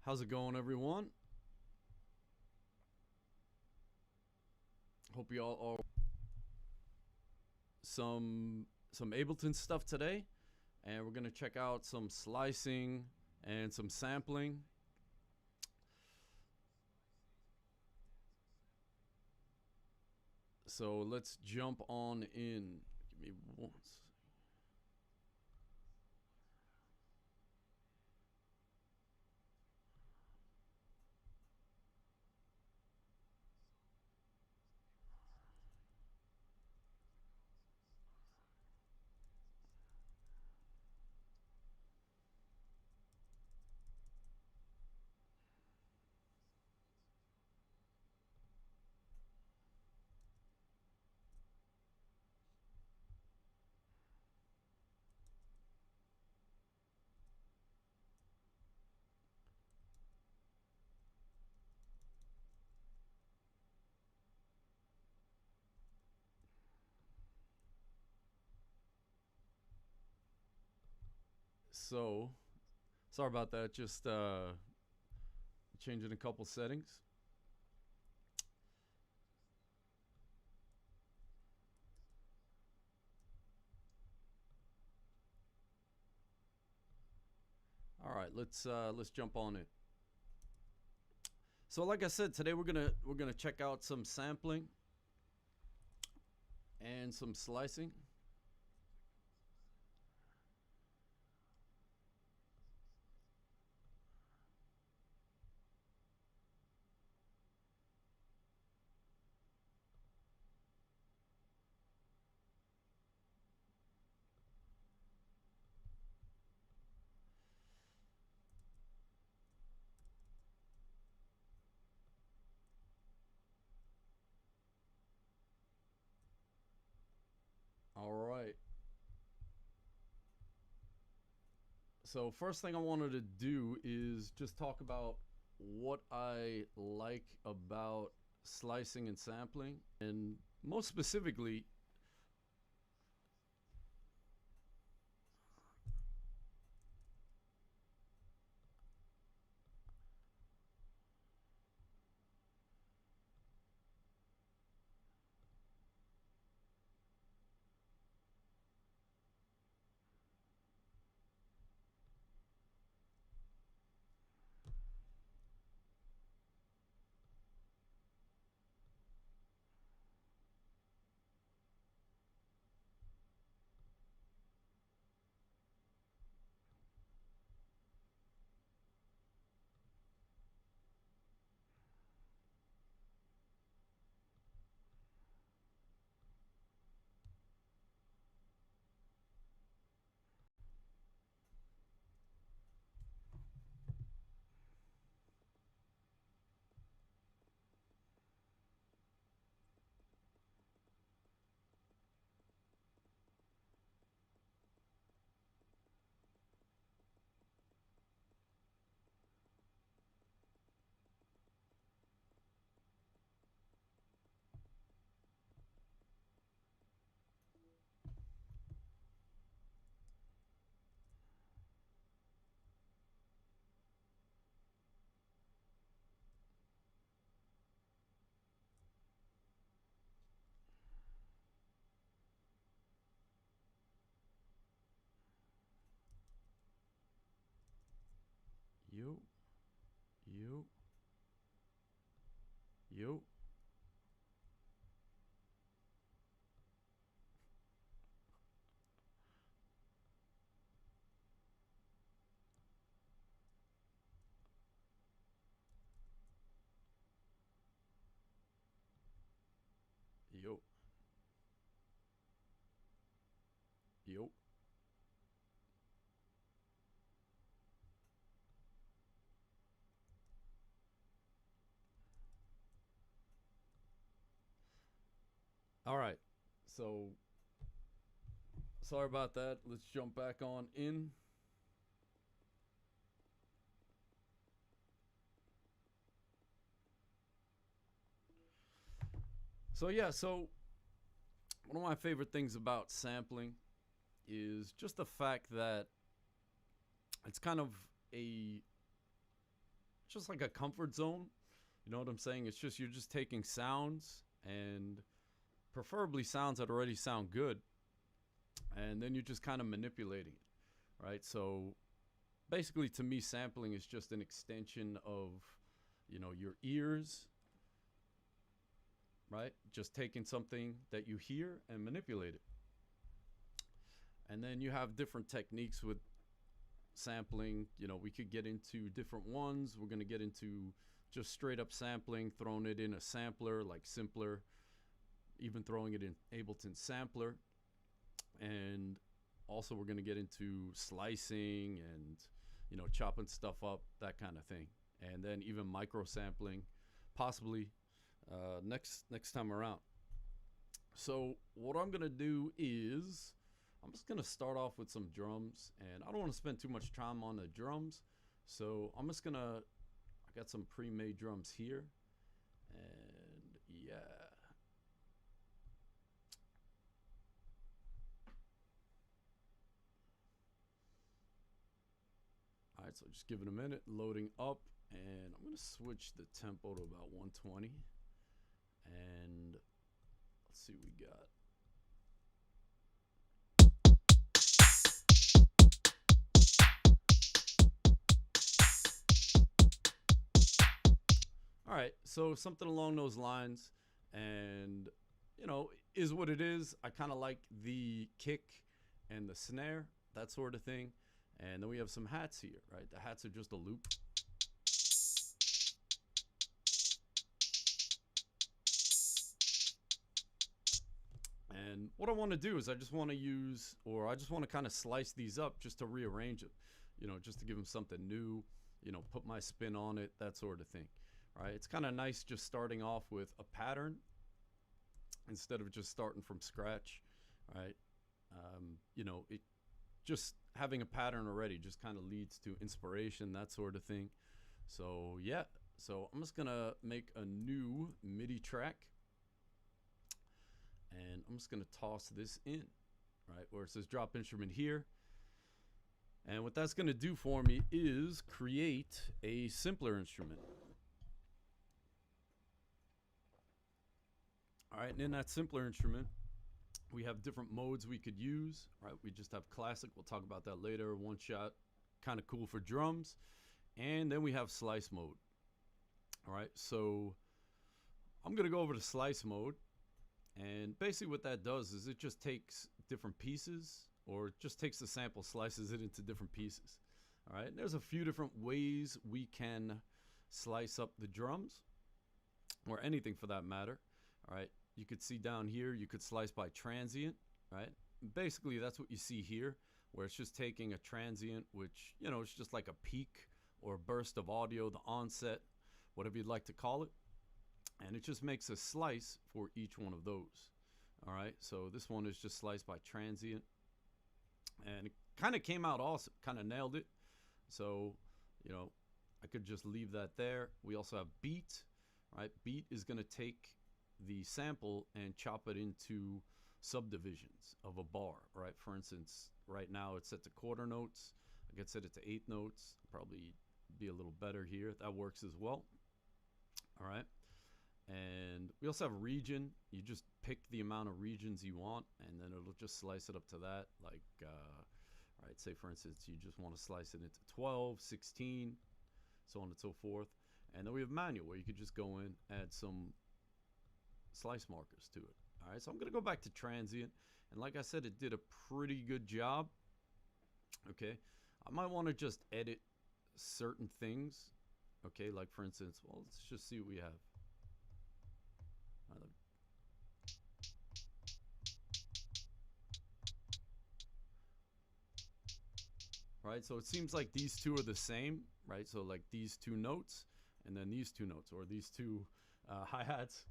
How's it going, everyone? Hope you all are some Ableton stuff today, and we're gonna check out some slicing and some sampling. So let's jump on in. Give me one second. So, sorry about that. Just changing a couple settings. All right, let's jump on it. So, like I said, today we're gonna check out some sampling and some slicing. All right. So first thing I wanted to do is just talk about what I like about slicing and sampling, and most specifically, you, you, you. Yo, yo. All right. So sorry about that. Let's jump back on in. So yeah, so one of my favorite things about sampling is just the fact that it's kind of a just like a comfort zone. You know what I'm saying? It's just, you're just taking sounds, and preferably sounds that already sound good, and then you're just kind of manipulating it, right? So basically, to me, sampling is just an extension of, you know, your ears, right? Just taking something that you hear and manipulate it. And then you have different techniques with sampling. You know, we could get into different ones. We're going to get into just straight up sampling, throwing it in a sampler like Simpler, even throwing it in Ableton Sampler. And also we're going to get into slicing and, you know, chopping stuff up, that kind of thing. And then even micro sampling, possibly next time around. So what I'm going to do is I'm just going to start off with some drums, and I don't want to spend too much time on the drums. So I'm just going to, I got some pre-made drums here, and yeah. All right, so just give it a minute, loading up, and I'm going to switch the tempo to about 120, and let's see what we got. All right, so something along those lines, and you know, is what it is. I kind of like the kick and the snare, that sort of thing. And then we have some hats here, right? The hats are just a loop. And what I want to do is I just want to use, or I just want to kind of slice these up just to rearrange it, you know, just to give them something new, you know, put my spin on it, that sort of thing. Right? It's kind of nice just starting off with a pattern instead of just starting from scratch, right? You know, it just having a pattern already just kind of leads to inspiration, that sort of thing. So yeah, so I'm just gonna make a new MIDI track, and I'm just gonna toss this in, right, where it says drop instrument here. And what that's gonna do for me is create a simpler instrument. All right, and in that simpler instrument, we have different modes we could use, right? We just have classic, we'll talk about that later, one shot, kind of cool for drums. And then we have slice mode. All right, so I'm gonna go over to slice mode, and basically what that does is it just takes different pieces, or it just takes the sample, slices it into different pieces. All right, and there's a few different ways we can slice up the drums, or anything for that matter. All right, you could see down here, you could slice by transient, right? Basically, that's what you see here, where it's just taking a transient, which, you know, it's just like a peak or a burst of audio, the onset, whatever you'd like to call it. And it just makes a slice for each one of those. All right, so this one is just sliced by transient. And it kind of came out awesome, kind of nailed it. So, you know, I could just leave that there. We also have beat, right? Beat is going to take the sample and chop it into subdivisions of a bar, right? For instance, right now it's set to quarter notes. I could set it to eighth notes, probably be a little better here. That works as well. All right. And we also have region. You just pick the amount of regions you want, and then it'll just slice it up to that. Like, all right, say for instance, you just want to slice it into 12, 16, so on and so forth. And then we have manual, where you could just go in, add some slice markers to it. All right, so I'm going to go back to transient, and like I said, it did a pretty good job. Okay, I might want to just edit certain things. Okay, like for instance, well, let's just see what we have. Right, so it seems like these two are the same, right? So like these two notes, and then these two notes, or these two hi-hats.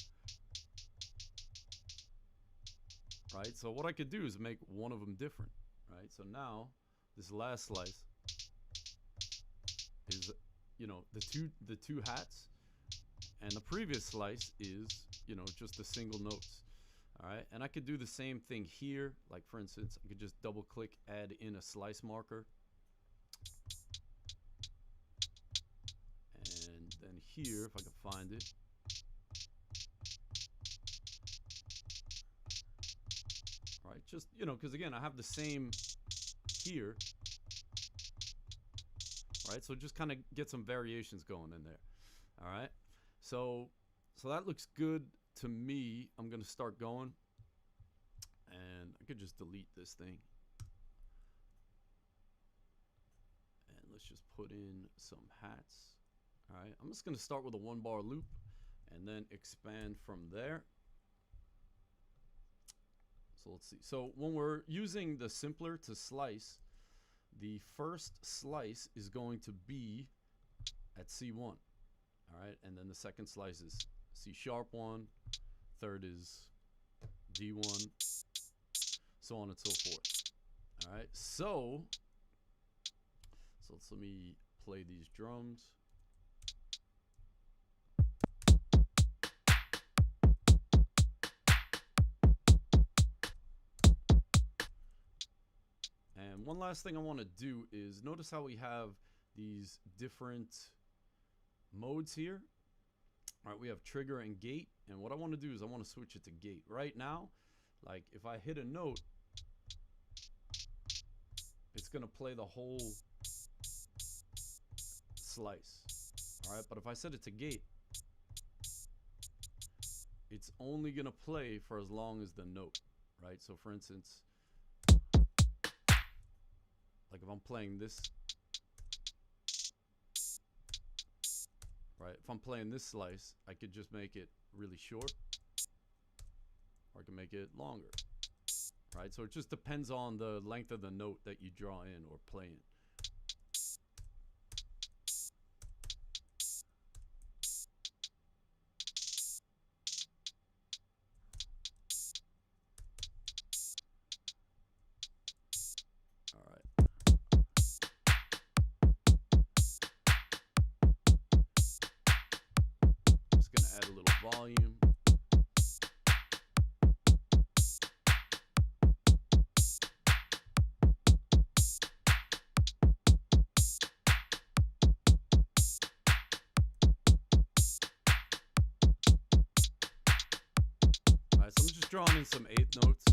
Right, so what I could do is make one of them different, right? So now this last slice is, you know, the two hats, and the previous slice is, you know, just the single notes. All right, and I could do the same thing here. Like for instance, I could just double click, add in a slice marker, and here, if I can find it. Right, just, you know, because again, I have the same here. Right, so just kind of get some variations going in there. All right, so that looks good to me. I'm gonna start going, and I could just delete this thing, and let's just put in some hats. All right, I'm just gonna start with a 1-bar loop and then expand from there. So let's see. So when we're using the simpler to slice, the first slice is going to be at C1. All right, and then the second slice is C#1, third is D1, so on and so forth. All right, so let me play these drums. And one last thing I want to do is notice how we have these different modes here. All right, we have trigger and gate, and what I want to do is I want to switch it to gate. Right now, like if I hit a note, it's going to play the whole slice. All right, but if I set it to gate, it's only going to play for as long as the note, right? So for instance, like if I'm playing this, right? If I'm playing this slice, I could just make it really short, or I can make it longer, right? So it just depends on the length of the note that you draw in or play in. Add a little volume. All right, so I'm just drawing in some eighth notes.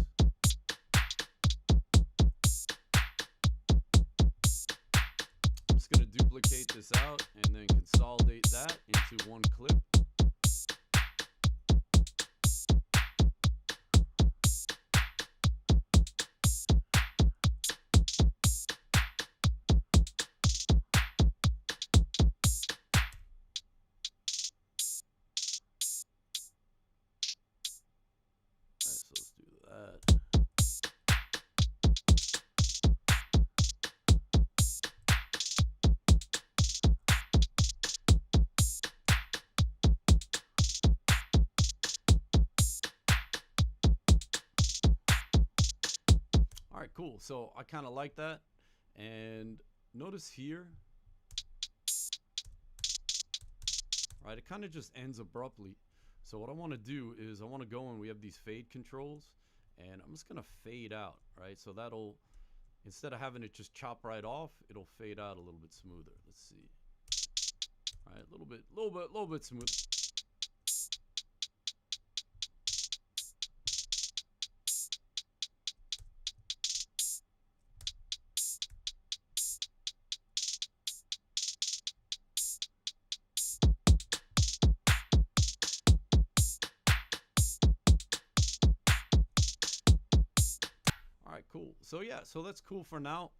I'm just going to duplicate this out and then consolidate that into one clip. All right, cool. So I kind of like that. And notice here, right, it kind of just ends abruptly. So what I want to do is I want to go and we have these fade controls, and I'm just going to fade out, right? So that'll, instead of having it just chop right off, it'll fade out a little bit smoother. Let's see. All right, a little bit smooth. All right, cool. So yeah, so that's cool for now.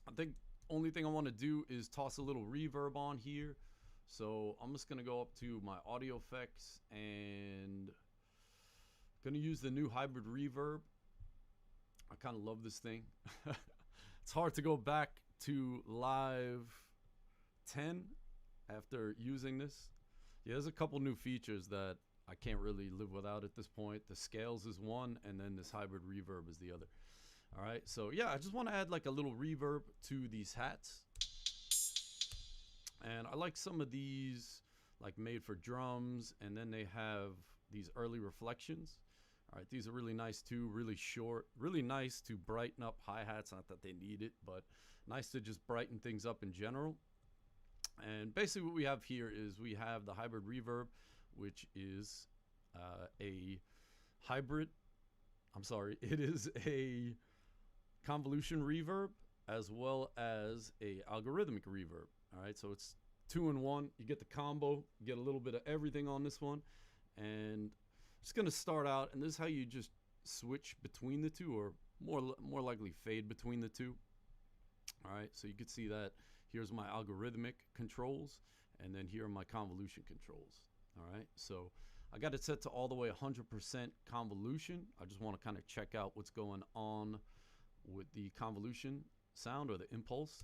I think only thing I want to do is toss a little reverb on here. So I'm just gonna go up to my audio effects and gonna use the new hybrid reverb. I kind of love this thing. It's hard to go back to live 10 after using this. Yeah, there's a couple new features that I can't really live without at this point. The scales is one, and then this hybrid reverb is the other. All right, so yeah, I just want to add like a little reverb to these hats. And I like some of these like made for drums, and then they have these early reflections. All right, these are really nice too, really short, really nice to brighten up hi-hats. Not that they need it, but nice to just brighten things up in general. And basically what we have here is we have the hybrid reverb, which is a hybrid, I'm sorry, it is a convolution reverb as well as a algorithmic reverb. All right, so it's 2-in-1. You get the combo, you get a little bit of everything on this one. And just gonna start out, and this is how you just switch between the two, or more likely fade between the two. All right, so you can see that here's my algorithmic controls, and then here are my convolution controls. All right, so I got it set to all the way 100% convolution. I just want to kind of check out what's going on with the convolution sound, or the impulse.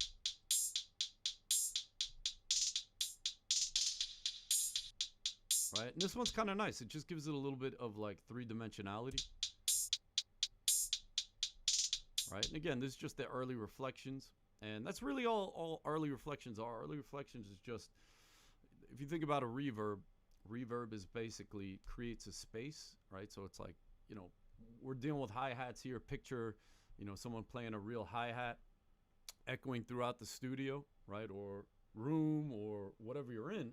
Right, and this one's kind of nice. It just gives it a little bit of like three-dimensionality. Right, and again, this is just the early reflections, and that's really all early reflections are. Early reflections is just, if you think about a reverb, reverb is basically creates a space, right? So it's like, you know, we're dealing with hi-hats here. Picture, you know, someone playing a real hi-hat echoing throughout the studio, right, or room, or whatever you're in.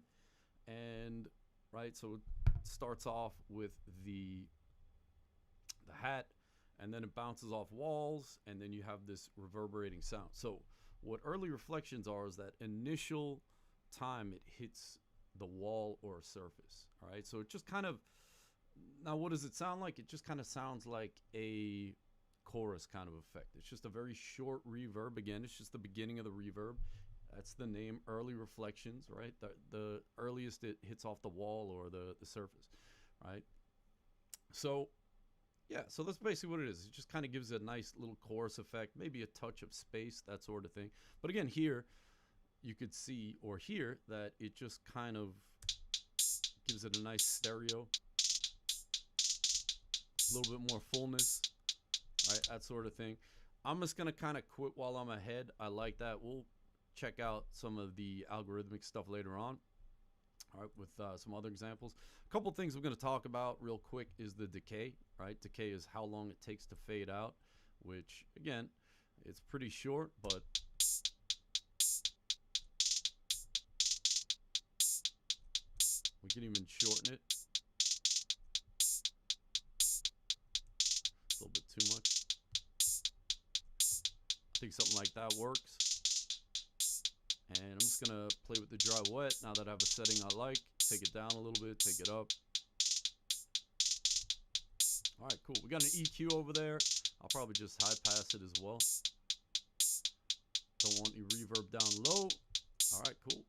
And right, so it starts off with the hat, and then it bounces off walls, and then you have this reverberating sound. So what early reflections are is that initial time it hits the wall or a surface. All right, so it just kind of, now what does it sound like? It just kind of sounds like a chorus kind of effect. It's just a very short reverb. Again, it's just the beginning of the reverb. That's the name, early reflections, right? The earliest it hits off the wall or the surface, right? So yeah, so that's basically what it is. It just kind of gives it a nice little chorus effect, maybe a touch of space, that sort of thing. But again, here you could see or hear that it just kind of gives it a nice stereo, a little bit more fullness, right? That sort of thing. I'm just going to kind of quit while I'm ahead. I like that. We'll check out some of the algorithmic stuff later on. All right, with some other examples. A couple things I'm going to talk about real quick is the decay, right? Decay is how long it takes to fade out, which, again, it's pretty short, but we can even shorten it. A little bit too much. I think something like that works. And I'm just going to play with the dry wet now that I have a setting I like. Take it down a little bit, take it up. All right, cool. We got an EQ over there. I'll probably just high pass it as well. Don't want any reverb down low. All right, cool.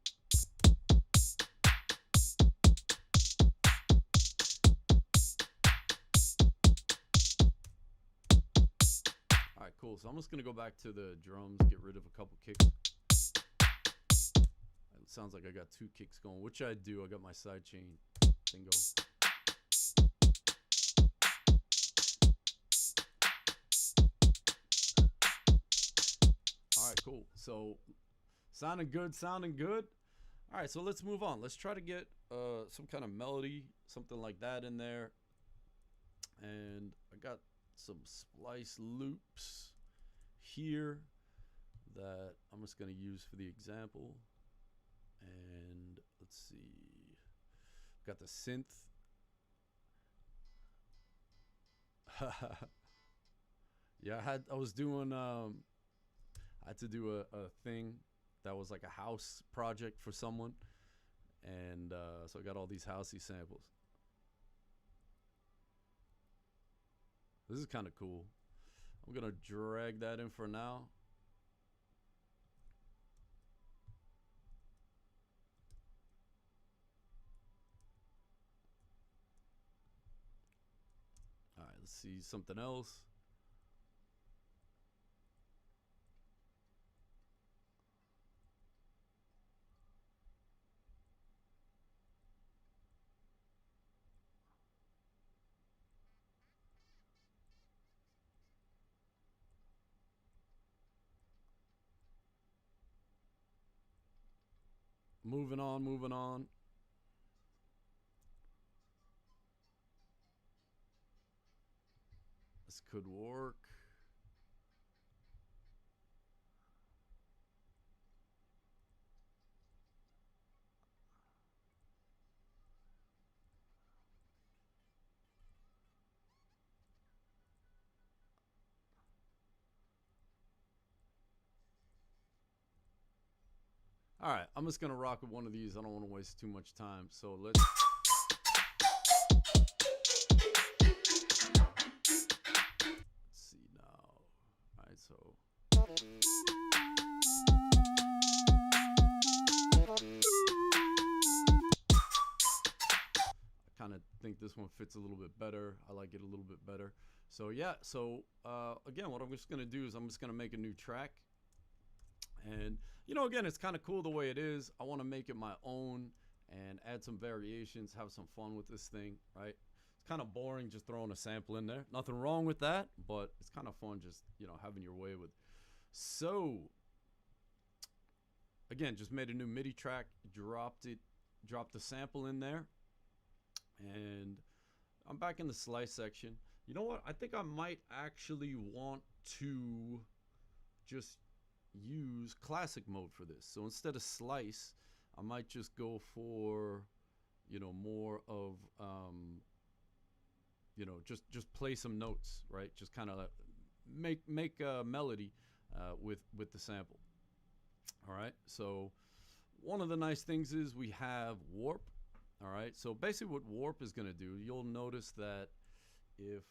All right, cool. So I'm just going to go back to the drums, get rid of a couple kicks. It sounds like I got two kicks going, which I do. I got my sidechain thing going. All right, cool. So sounding good, sounding good. All right, so let's move on. Let's try to get some kind of melody, something like that in there. And I got some splice loops here that I'm just going to use for the example. And let's see, got the synth. Yeah, I was doing I had to do a thing that was like a house project for someone, and so I got all these housey samples. This is kind of cool. I'm gonna drag that in for now. All right, let's see something else. Moving on, moving on. This could work. All right, I'm just gonna rock with one of these. I don't want to waste too much time, so let's see now. All right, so I kind of think this one fits a little bit better. I like it a little bit better. So yeah, so again, what I'm just gonna do is I'm just gonna make a new track. And, you know, again, it's kind of cool the way it is. I want to make it my own and add some variations, have some fun with this thing, right? It's kind of boring just throwing a sample in there. Nothing wrong with that, but it's kind of fun just, you know, having your way with. So, again, just made a new MIDI track, dropped the sample in there, and I'm back in the slice section. You know what? I think I might actually want to just use classic mode for this. So instead of slice, I might just go for, you know, more of you know, just play some notes, right? Just kind of make a melody with the sample. All right, so one of the nice things is we have warp. All right, so basically what warp is going to do, you'll notice that if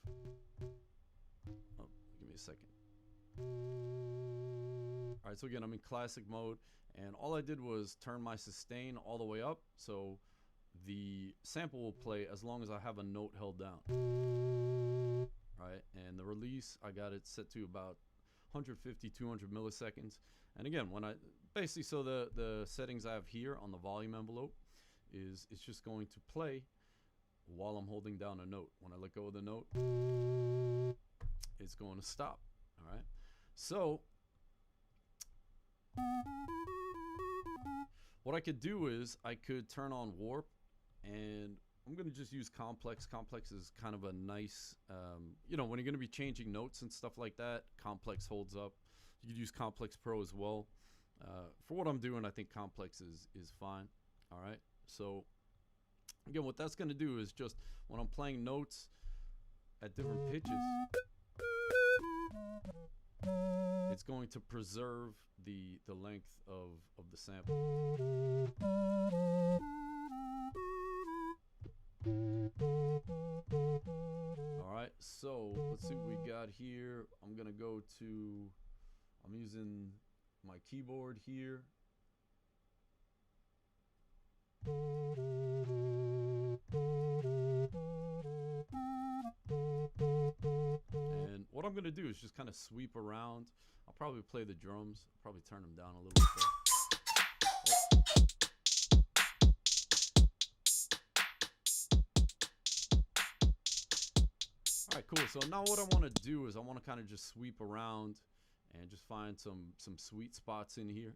give me a second. All right, so again, I'm in classic mode, and all I did was turn my sustain all the way up, so the sample will play as long as I have a note held down. Right, and the release, I got it set to about 150, 200 milliseconds. And again, when I basically, so the settings I have here on the volume envelope is it's just going to play while I'm holding down a note. When I let go of the note, it's going to stop. All right, so what I could do is I could turn on warp, and I'm going to just use complex. Complex is kind of a nice, you know, when you're going to be changing notes and stuff like that, complex holds up. You could use complex pro as well. For what I'm doing, I think complex is fine. All right, so again, what that's going to do is just when I'm playing notes at different pitches, it's going to preserve the length of the sample. All right, so let's see what we got here. I'm gonna go to, I'm using my keyboard here. And what I'm going to do is just kind of sweep around. I'll probably play the drums, probably turn them down a little bit there. All right, cool. So now what I want to do is I want to kind of just sweep around and just find some sweet spots in here.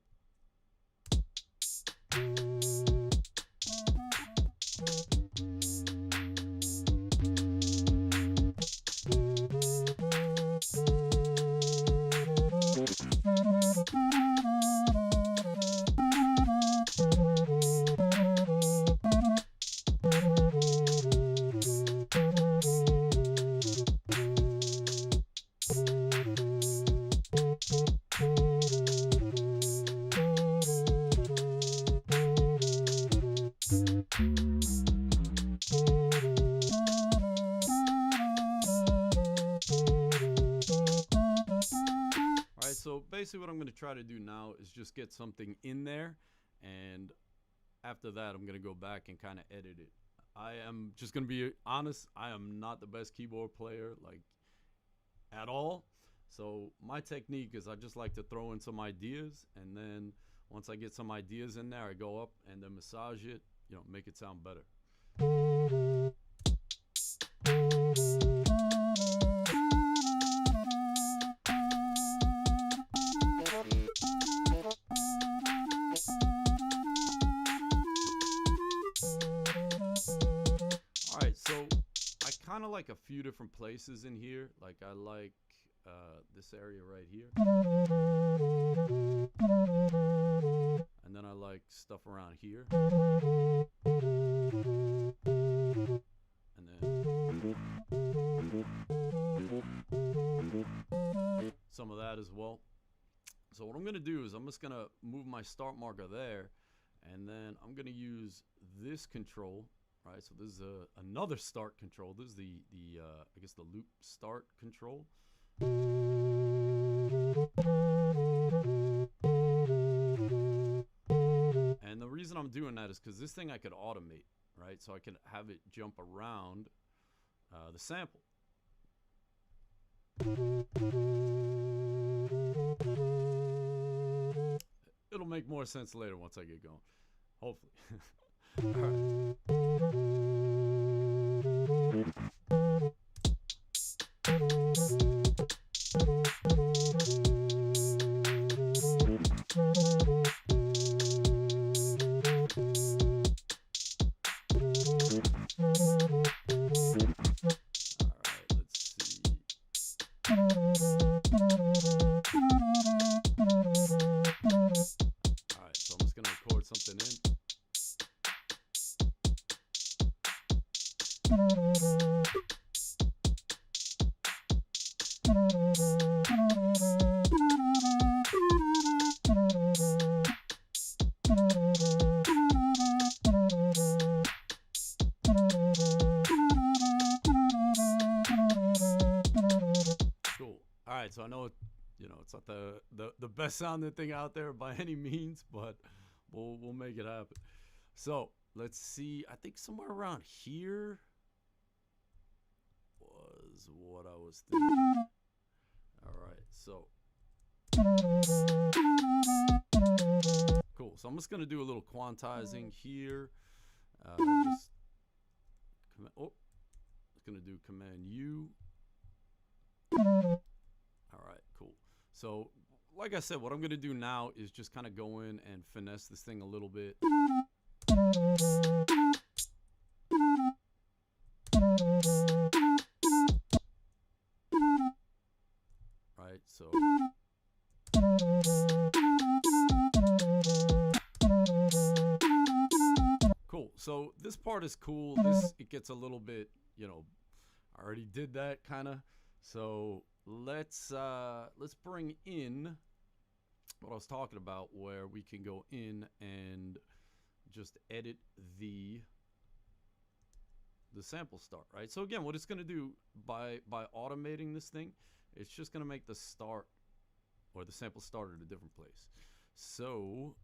So basically what I'm going to try to do now is just get something in there, and after that I'm going to go back and kind of edit it. I am just going to be honest, I am not the best keyboard player, like, at all. So my technique is I just like to throw in some ideas, and then once I get some ideas in there, I go up and then massage it, you know, make it sound better. Alright, so I kind of like a few different places in here. Like I like this area right here. And then I like stuff around here. And then some of that as well. So what I'm going to do is I'm just going to move my start marker there, and then I'm going to use this control, right? So this is another start control. This is the I guess the loop start control. And the reason I'm doing that is because this thing I could automate, right? So I can have it jump around the sample. It'll make more sense later once I get going, hopefully. All right. So I know, you know, it's not the best sounding thing out there by any means, but we'll make it happen. So let's see. I think somewhere around here was what I was thinking. All right, so cool. So I'm just gonna do a little quantizing here. Just gonna do Command U. All right, cool. So, like I said, what I'm going to do now is just kind of go in and finesse this thing a little bit. Right, so. Cool. So, this part is cool. It gets a little bit, you know, I already did that kind of. So, let's bring in what I was talking about, where we can go in and just edit the sample start, right? So again, what it's going to do by automating this thing, it's just going to make the start or the sample start at a different place. So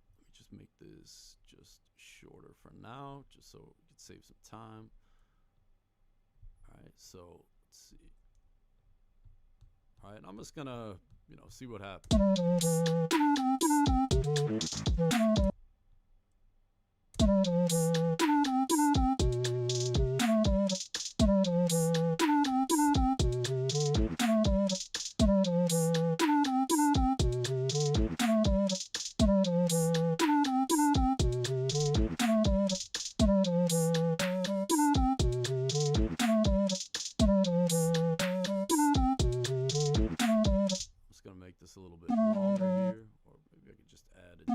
let me just make this just shorter for now, just so we can save some time. All right, so let's see. All right, I'm just gonna, you know, see what happens. A little bit longer here, or maybe I could just add it.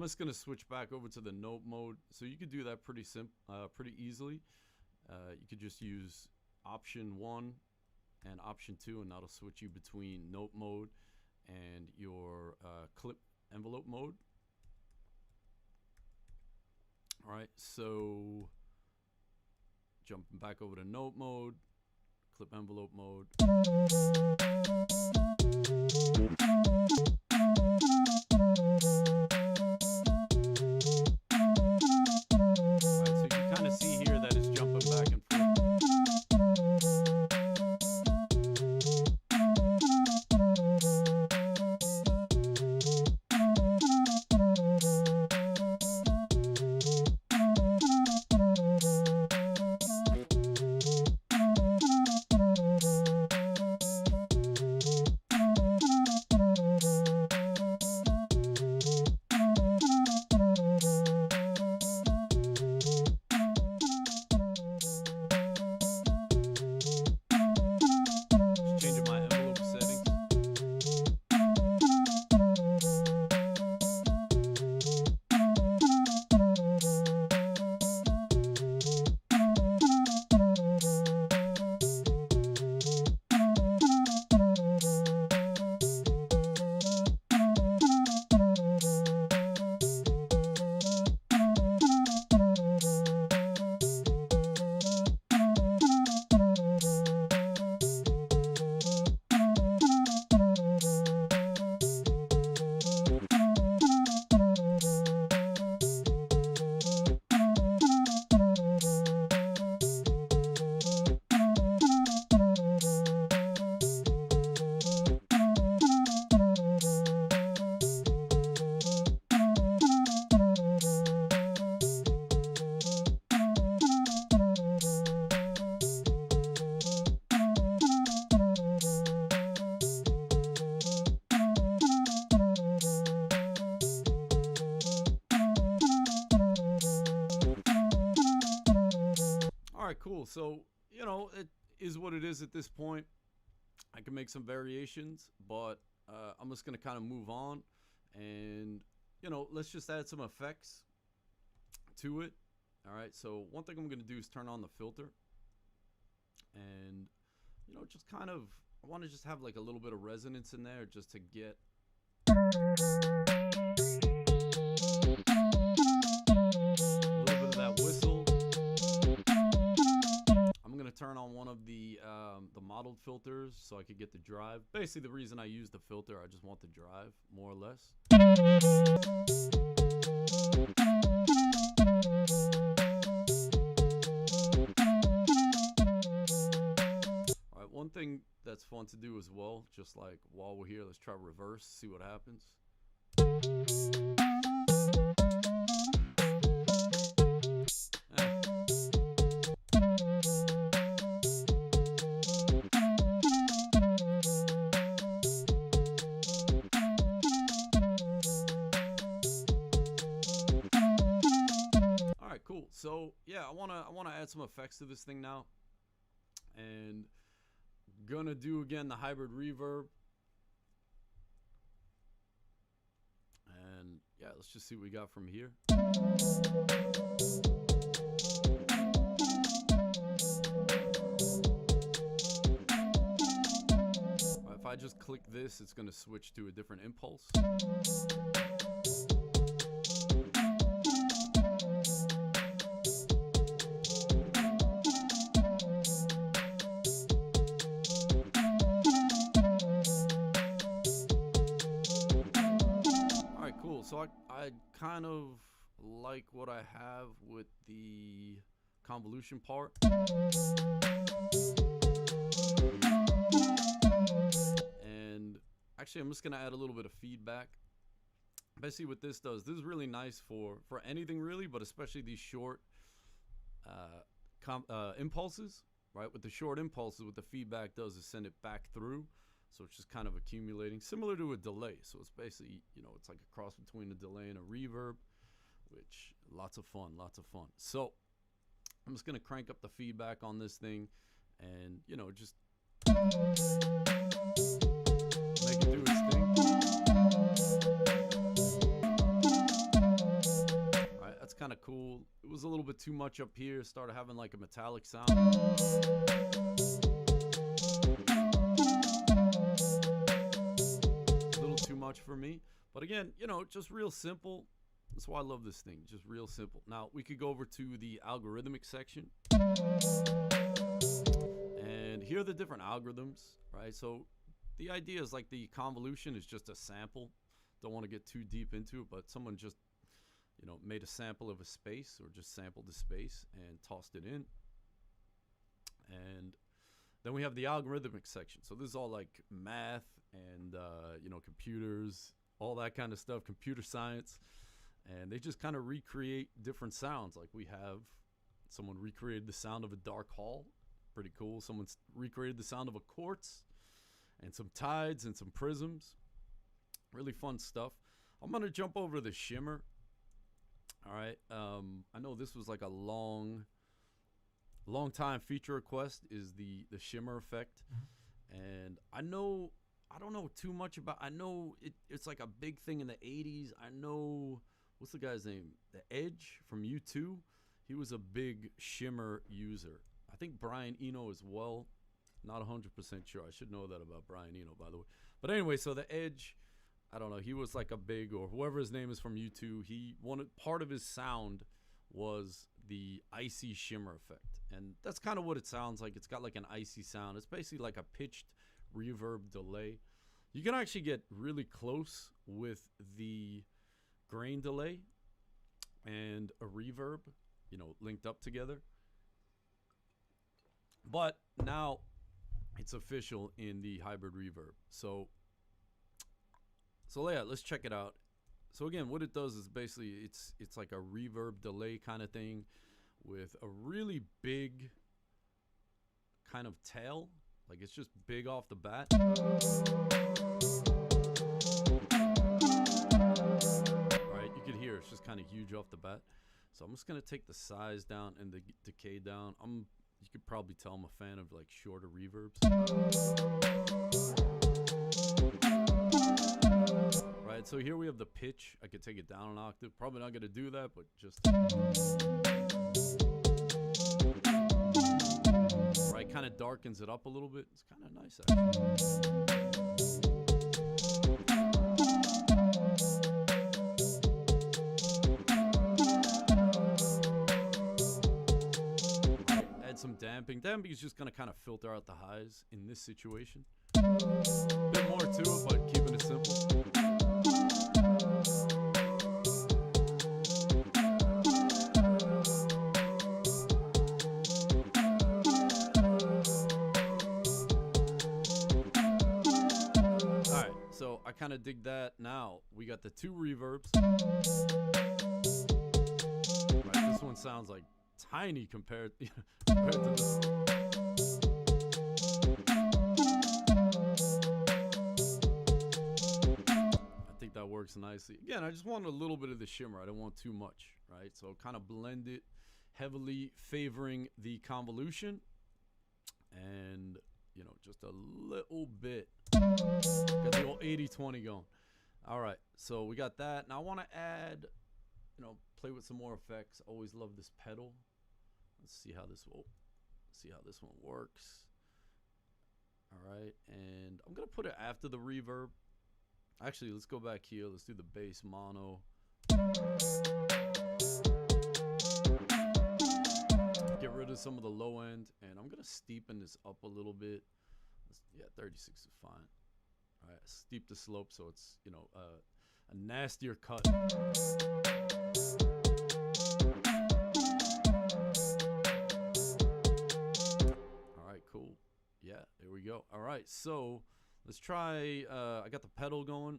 Just going to switch back over to the note mode, so you could do that pretty easily. You could just use option 1 and option 2, and that'll switch you between note mode and your clip envelope mode. All right, so jumping back over to note mode, clip envelope mode. cool. So, you know, it is what it is at this point. I can make some variations, but I'm just going to kind of move on. And, you know, let's just add some effects to it. All right, so one thing I'm going to do is turn on the filter. And, you know, just kind of, I want to just have like a little bit of resonance in there just to get a little bit of that whistle. I'm going to turn on one of the modeled filters so I could get the drive. Basically, the reason I use the filter, I just want the drive, more or less. One thing that's fun to do as well, just like while we're here, let's try reverse, see what happens. All right, cool. So yeah, I wanna add some effects to this thing now, and gonna do again the hybrid reverb. And yeah, let's just see what we got from here. Right, if I just click this, it's gonna switch to a different impulse. So I kind of like what I have with the convolution part. And actually, I'm just going to add a little bit of feedback. Basically, what this does, this is really nice for anything really, but especially these short impulses, right? With the short impulses, what the feedback does is send it back through. So it's just kind of accumulating, similar to a delay. So it's basically, you know, it's like a cross between a delay and a reverb, which lots of fun, lots of fun. So I'm just going to crank up the feedback on this thing and, you know, just make it do its thing. All right, that's kind of cool. It was a little bit too much up here. Started having like a metallic sound. For me, but again, you know, just real simple. That's why I love this thing, just real simple. Now we could go over to the algorithmic section, and here are the different algorithms, right? So the idea is like the convolution is just a sample. Don't want to get too deep into it, but someone just, you know, made a sample of a space or just sampled the space and tossed it in. And then we have the algorithmic section. So this is all like math and, you know, computers, all that kind of stuff, computer science. And they just kind of recreate different sounds. Like we have someone recreated the sound of a dark hall. Pretty cool. Someone's recreated the sound of a quartz and some tides and some prisms. Really fun stuff. I'm going to jump over the shimmer. All right. I know this was like a long time feature request is the shimmer effect. And I don't know too much about, I know it's like a big thing in the 80s. I know, what's the guy's name? The Edge from U2. He was a big shimmer user. I think Brian Eno as well. Not 100% sure. I should know that about Brian Eno, by the way. But anyway, so the Edge, I don't know. He was like a big, or whoever his name is from U2. He wanted, part of his sound was the icy shimmer effect. And that's kind of what it sounds like. It's got like an icy sound. It's basically like a pitched reverb delay. You can actually get really close with the grain delay and a reverb, you know, linked up together. But now it's official in the hybrid reverb. So yeah, let's check it out. So again, what it does is basically it's like a reverb delay kind of thing with a really big kind of tail. Like it's just big off the bat. Right, you can hear it's just kind of huge off the bat. So I'm just gonna take the size down and the decay down. I'm You could probably tell I'm a fan of like shorter reverbs. Right, so here we have the pitch. I could take it down an octave. Probably not gonna do that, but just right, kind of darkens it up a little bit. It's kind of nice actually. Some damping. Damping is just going to kind of filter out the highs in this situation. A bit more to it, but keeping it simple. Alright, so I kind of dig that. Now, we got the two reverbs. Right, this one sounds like tiny compared to this. I think that works nicely. Again, I just want a little bit of the shimmer. I don't want too much, right? So kind of blend it, heavily favoring the convolution, and you know, just a little bit. Got the old 80-20 going. All right, so we got that. Now I want to add, you know, play with some more effects. Always love this pedal. Let's see how this one works. All right, and I'm gonna put it after the reverb. Actually, let's go back here. Let's do the bass mono. Get rid of some of the low end, and I'm gonna steepen this up a little bit. Yeah, 36 is fine. All right, steep the slope so it's, you know, a nastier cut. Cool. Yeah, there we go. All right, so let's try. I got the pedal going,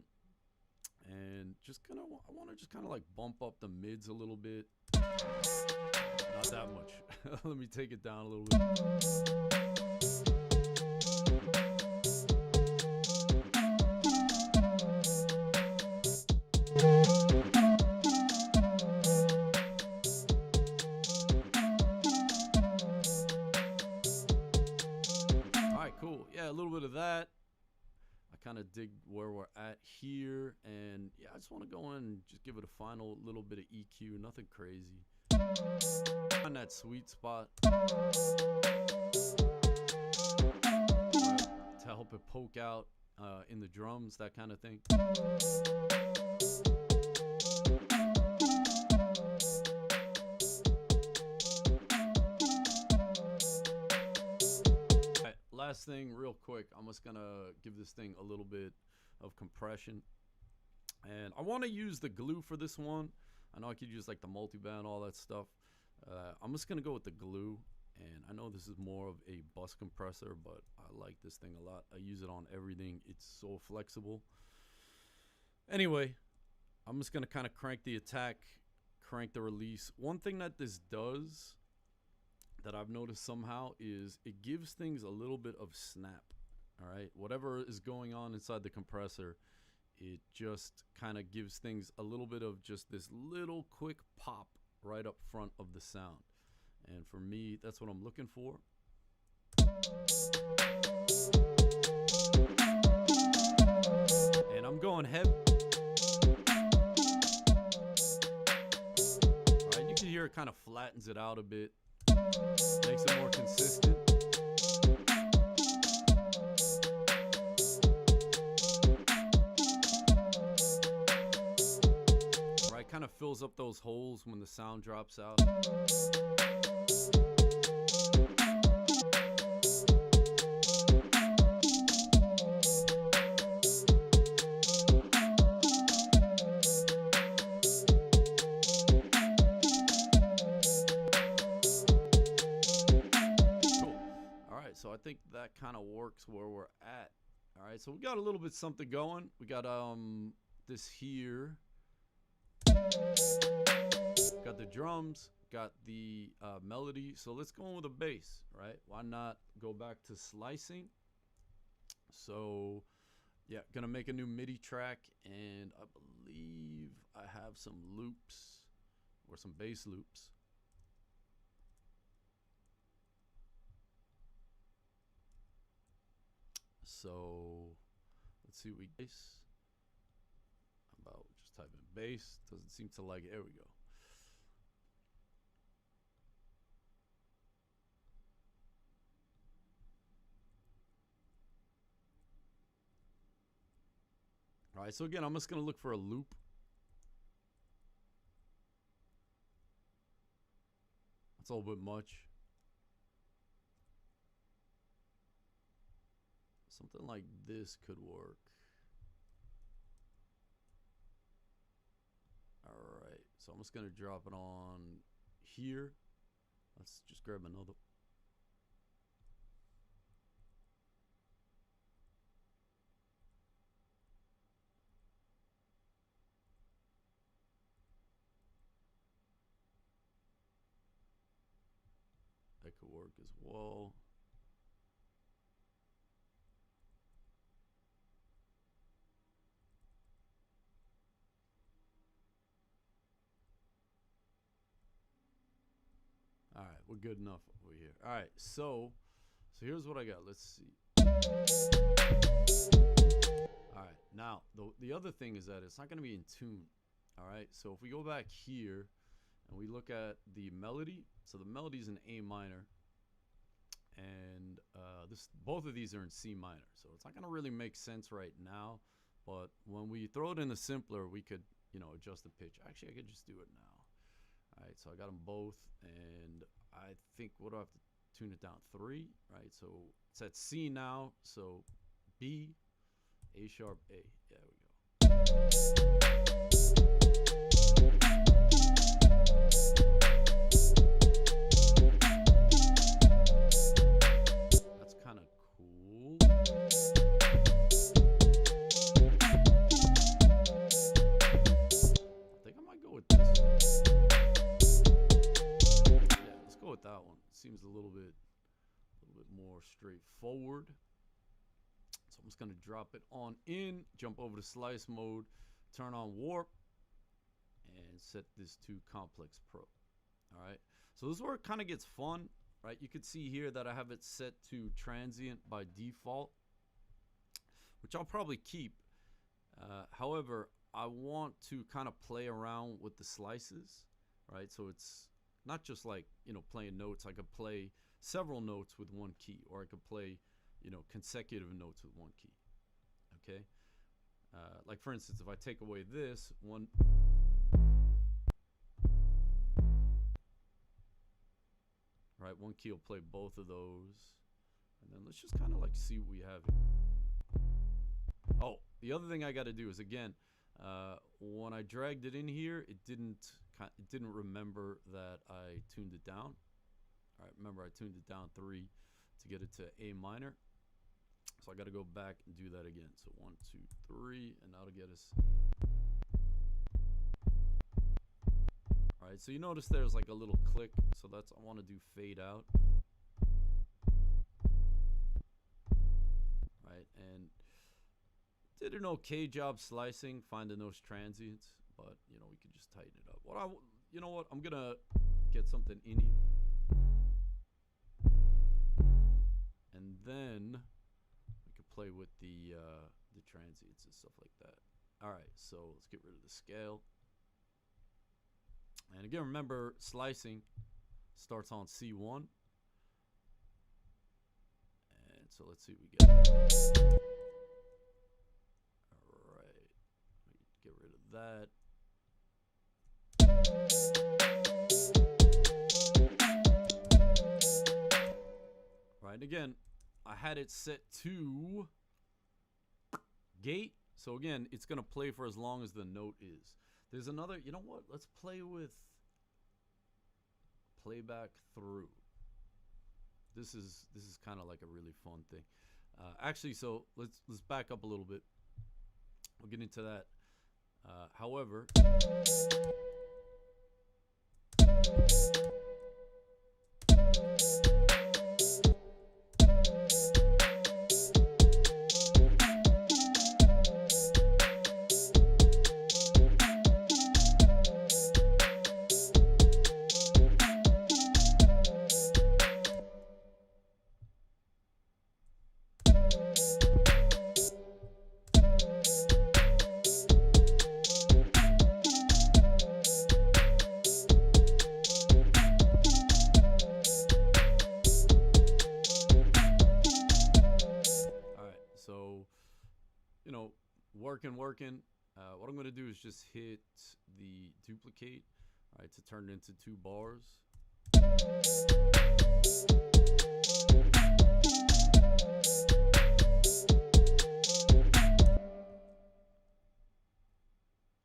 and just I want to just kind of like bump up the mids a little bit. Not that much. Let me take it down a little bit. Cool. Yeah, a little bit of that. I kind of dig where we're at here, and yeah, I just want to go in and just give it a final little bit of EQ, nothing crazy. On that sweet spot to help it poke out in the drums, that kind of thing. Last thing, real quick, I'm just gonna give this thing a little bit of compression, and I want to use the glue for this one. I know I could use like the multiband, all that stuff. I'm just gonna go with the glue, and I know this is more of a bus compressor, but I like this thing a lot. I use it on everything. It's so flexible. Anyway, I'm just gonna kind of crank the attack, crank the release. One thing that this does that I've noticed somehow is it gives things a little bit of snap. All right, whatever is going on inside the compressor, it just kind of gives things a little bit of just this little quick pop right up front of the sound. And for me, that's what I'm looking for. And I'm going heavy. All right, you can hear it kind of flattens it out a bit. Makes it more consistent. Right, kind of fills up those holes when the sound drops out. So I think that kind of works where we're at. All right, so we got a little bit something going. We got this here. Got the drums, got the melody. So let's go in with a bass, right? Why not go back to slicing? So yeah, gonna make a new MIDI track, and I believe I have some loops or some bass loops. So let's see what we base. About just type in base. Doesn't seem to like it. There we go. All right, so again, I'm just gonna look for a loop. That's a little bit much. Something like this could work. All right, so I'm just gonna drop it on here. Let's just grab another. That could work as well. All right, we're good enough over here. All right, so here's what I got. Let's see. All right, now the other thing is that it's not going to be in tune. All right, so if we go back here and we look at the melody, so the melody is in A minor, and both of these are in C minor. So it's not going to really make sense right now, but when we throw it in the simpler, we could, you know, adjust the pitch. Actually, I could just do it now. All right, so I got them both, and I think, what do I have to tune it down? 3, right? So it's at C now, so B, A sharp, A. There we go. That's kind of cool. I think I might go with this. With that one, seems a little bit more straightforward. So I'm just going to drop it on in, jump over to slice mode, turn on warp, and set this to complex pro. All right, so this is where it kind of gets fun, right? You could see here that I have it set to transient by default, which I'll probably keep. However, I want to kind of play around with the slices, right? So it's not just like, you know, playing notes. I could play several notes with one key, or I could play, you know, consecutive notes with one key. Okay, like for instance, if I take away this one, right, one key will play both of those, and then let's just kind of like see what we have here. Oh, the other thing I got to do is, again, when I dragged it in here, it didn't remember that I tuned it down. All right, remember I tuned it down 3 to get it to A minor. So I got to go back and do that again. So 1, 2, 3, and that'll get us. All right, so you notice there's like a little click. So that's, I want to do fade out. Right, and did an okay job slicing, finding those transients, but you know, we could just tighten it up. You know what? I'm gonna get something in here, and then we could play with the transients and stuff like that. All right, so let's get rid of the scale. And again, remember, slicing starts on C1. And so let's see what we get. All right, get rid of that. Right, again, I had it set to gate. So again, it's going to play for as long as the note is. There's another, you know what? Let's play with playback through. This is kind of like a really fun thing. Actually, so let's back up a little bit. We'll get into that. However, working. What I'm going to do is just hit the duplicate, all right, to turn it into 2 bars. All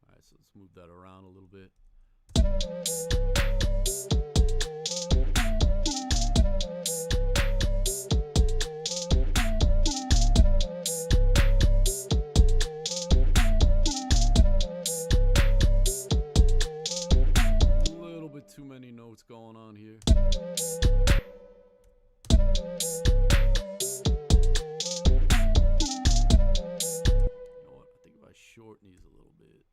right, so let's move that around a little bit. Too many notes going on here. You know what? I think if I shorten these a little bit.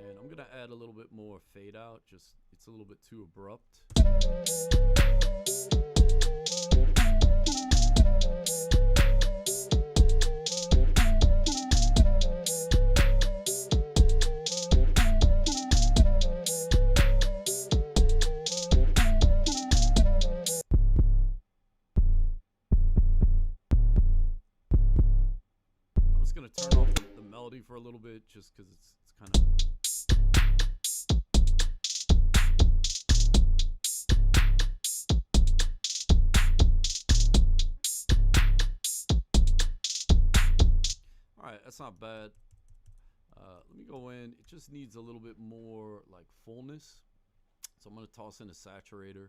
And I'm gonna add a little bit more fade out. Just it's a little bit too abrupt. Gonna turn off the melody for a little bit just because it's kind of all right, that's not bad. Let me go in. It just needs a little bit more like fullness, so I'm gonna toss in a saturator.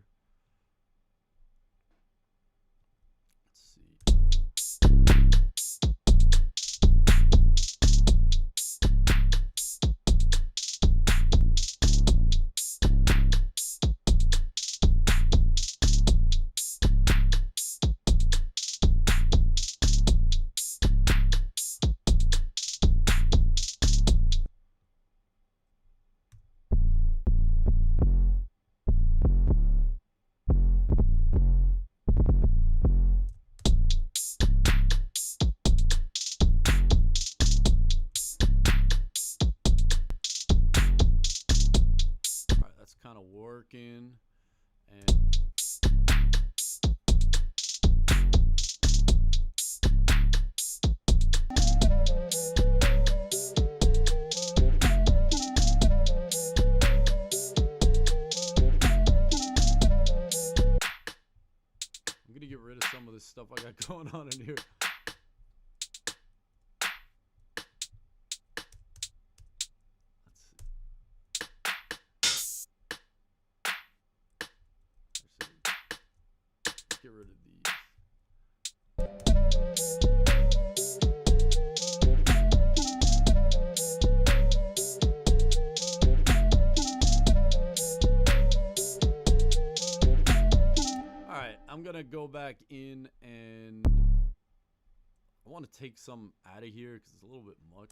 Let's see. Kind of working, and I'm gonna get rid of some of this stuff I got going on in here. Get rid of these. All right, I'm gonna go back in and I want to take some out of here because it's a little bit much.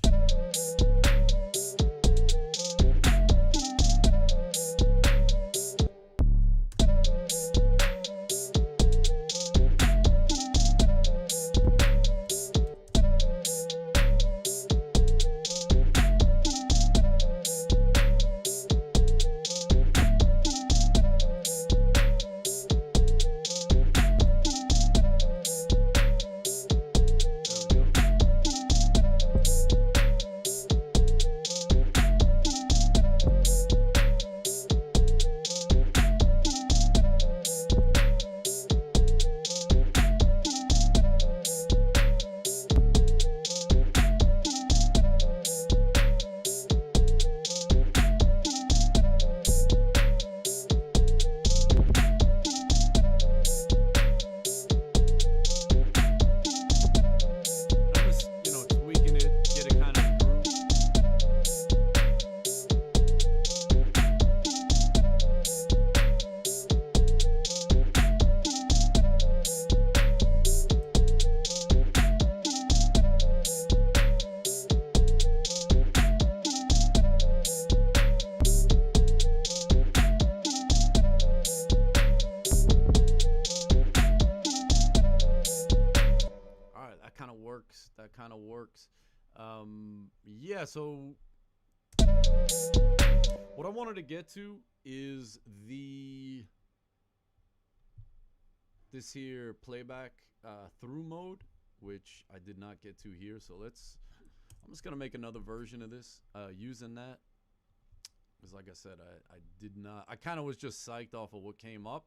That kind of works. Yeah, so what I wanted to get to is the this here playback through mode, which I did not get to here. So I'm just gonna make another version of this using that. Because like I said, I kind of was just psyched off of what came up,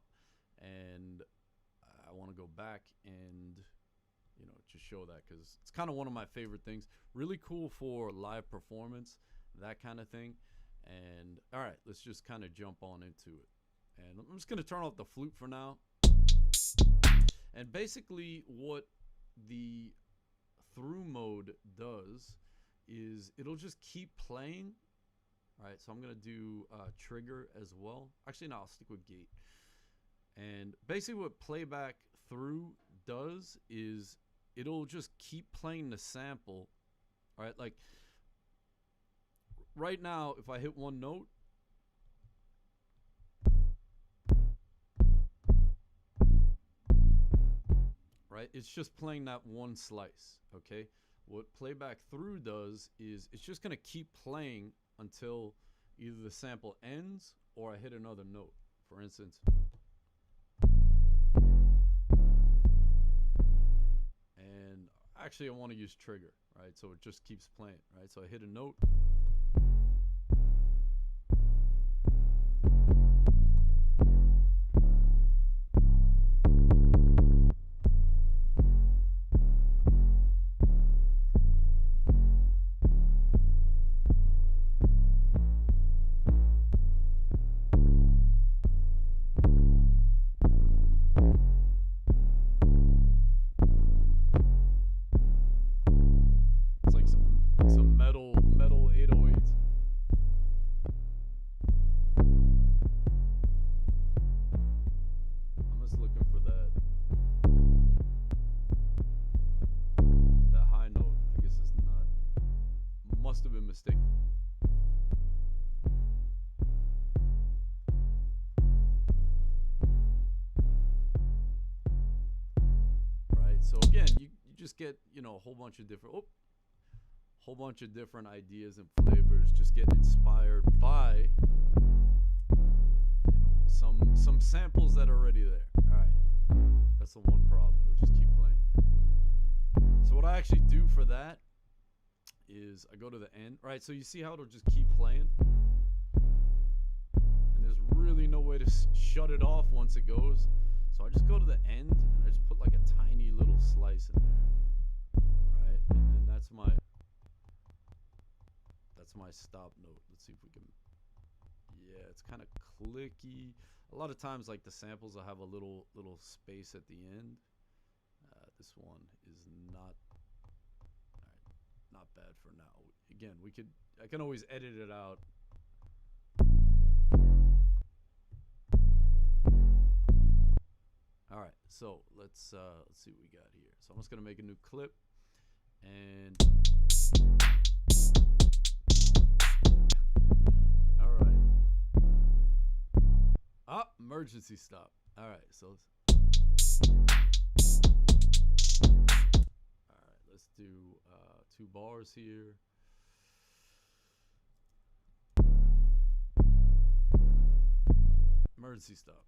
and I want to go back and, you know, just show that, because it's kind of one of my favorite things. Really cool for live performance, that kind of thing. And all right, let's just kind of jump on into it. And I'm just going to turn off the flute for now. And basically what the through mode does is it'll just keep playing. All right, so I'm going to do trigger as well. Actually, no, I'll stick with gate. And basically what playback through does is it'll just keep playing the sample. All right, like right now, if I hit one note, right, it's just playing that one slice, okay? What playback through does is it's just gonna keep playing until either the sample ends or I hit another note. For instance, and actually I want to use trigger, right? So it just keeps playing, right? So I hit a note. Some metal 808s. I'm just looking for that high note. I guess it's not. Must have been mistaken. Right. So again, you just get, you know, a whole bunch of different ideas and flavors, just get inspired by, you know, some samples that are already there. All right, that's the one problem. It'll just keep playing. So what I actually do for that is I go to the end. Right, so you see how it'll just keep playing, and there's really no way to shut it off once it goes. So I just go to the end and I just put like a tiny little slice in there. Right, and then that's my stop note. Let's see if we can. Yeah, it's kind of clicky. A lot of times, like the samples will have a little space at the end. This one is not. All right, not bad for now. Again, I can always edit it out. All right, so let's see what we got here. So I'm just gonna make a new clip, and all right. Ah, emergency stop. All right, so let's do 2 bars here. Emergency stop.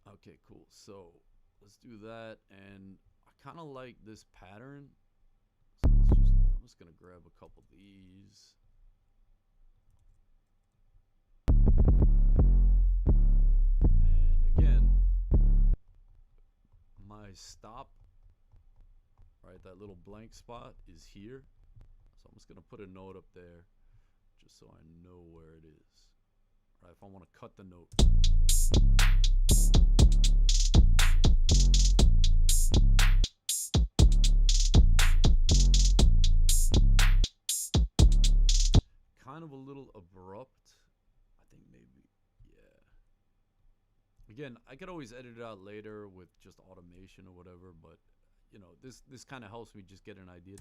Okay, cool. So let's do that, and I kind of like this pattern. So I'm just gonna grab a couple of these. And again, my stop, right, that little blank spot is here. So I'm just gonna put a note up there just so I know where it is. Right, if I want to cut the note. Kind of a little abrupt. I think maybe, yeah. Again, I could always edit it out later with just automation or whatever, but you know, this kind of helps me just get an idea.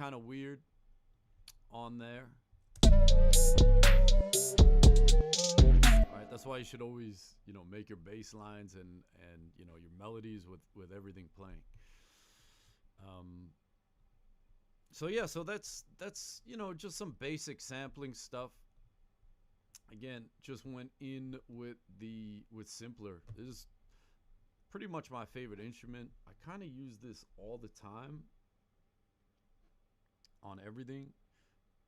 kind of weird on there. Right, that's why you should always, you know, make your bass lines and you know, your melodies with everything playing. So yeah, so that's you know, just some basic sampling stuff. Again, just went in with Simpler. This is pretty much my favorite instrument. I kind of use this all the time on everything.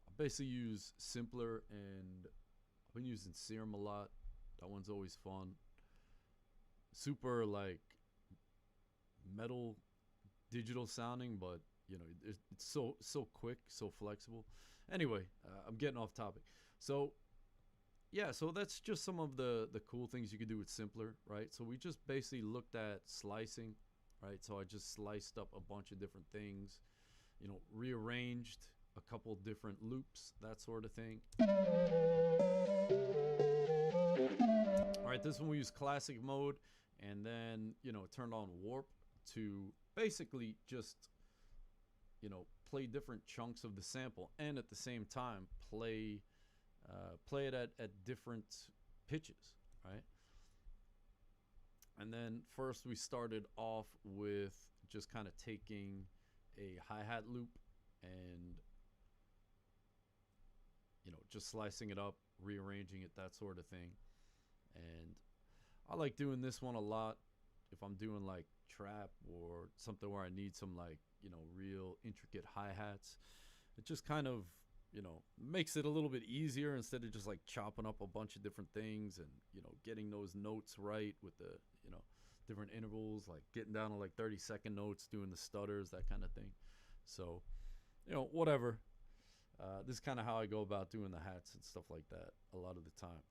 I basically use Simpler, and I've been using Serum a lot. That one's always fun. Super like metal digital sounding, but you know, it's so quick, so flexible. Anyway, I'm getting off topic. So yeah, so that's just some of the cool things you could do with Simpler, right? So we just basically looked at slicing, right? So I just sliced up a bunch of different things, you know, rearranged a couple different loops, that sort of thing. All right, this one we use classic mode, and then, you know, turned on warp to basically just, you know, play different chunks of the sample, and at the same time play it at different pitches, right? And then first we started off with just kind of taking a hi-hat loop and, you know, just slicing it up, rearranging it, that sort of thing. And I like doing this one a lot if I'm doing like trap or something where I need some, like, you know, real intricate hi-hats. It just kind of, you know, makes it a little bit easier instead of just like chopping up a bunch of different things and, you know, getting those notes right with the, you know, different intervals, like getting down to like 30-second notes, doing the stutters, that kind of thing. So, you know, whatever. This is kind of how I go about doing the hats and stuff like that a lot of the time.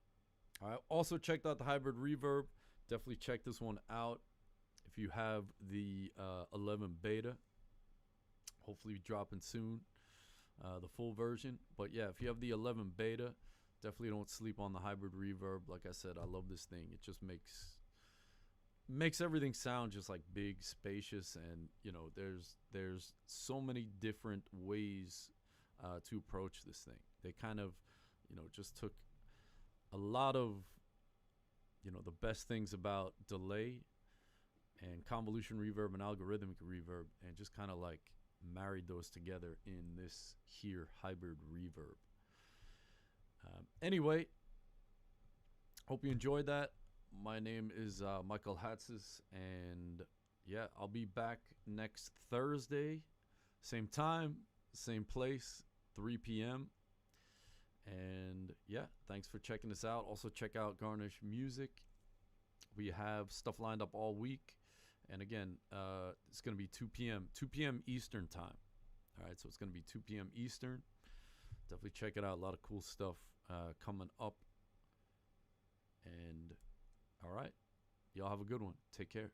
All right. Also checked out the hybrid reverb. Definitely check this one out if you have the 11 beta. Hopefully dropping soon, the full version. But yeah, if you have the 11 beta, definitely don't sleep on the hybrid reverb. Like I said, I love this thing. It just makes everything sound just like big, spacious, and, you know, there's so many different ways to approach this thing. They kind of, you know, just took a lot of, you know, the best things about delay and convolution reverb and algorithmic reverb, and just kind of like married those together in this here hybrid reverb. Anyway, hope you enjoyed that. My name is Michael Hatzis, and yeah, I'll be back next Thursday, same time, same place, 3 p.m. And yeah, thanks for checking us out. Also check out Garnish Music. We have stuff lined up all week. And again, it's going to be 2 p.m. Eastern time. All right, so it's going to be 2 p.m. Eastern. Definitely check it out. A lot of cool stuff coming up. And all right, y'all have a good one. Take care.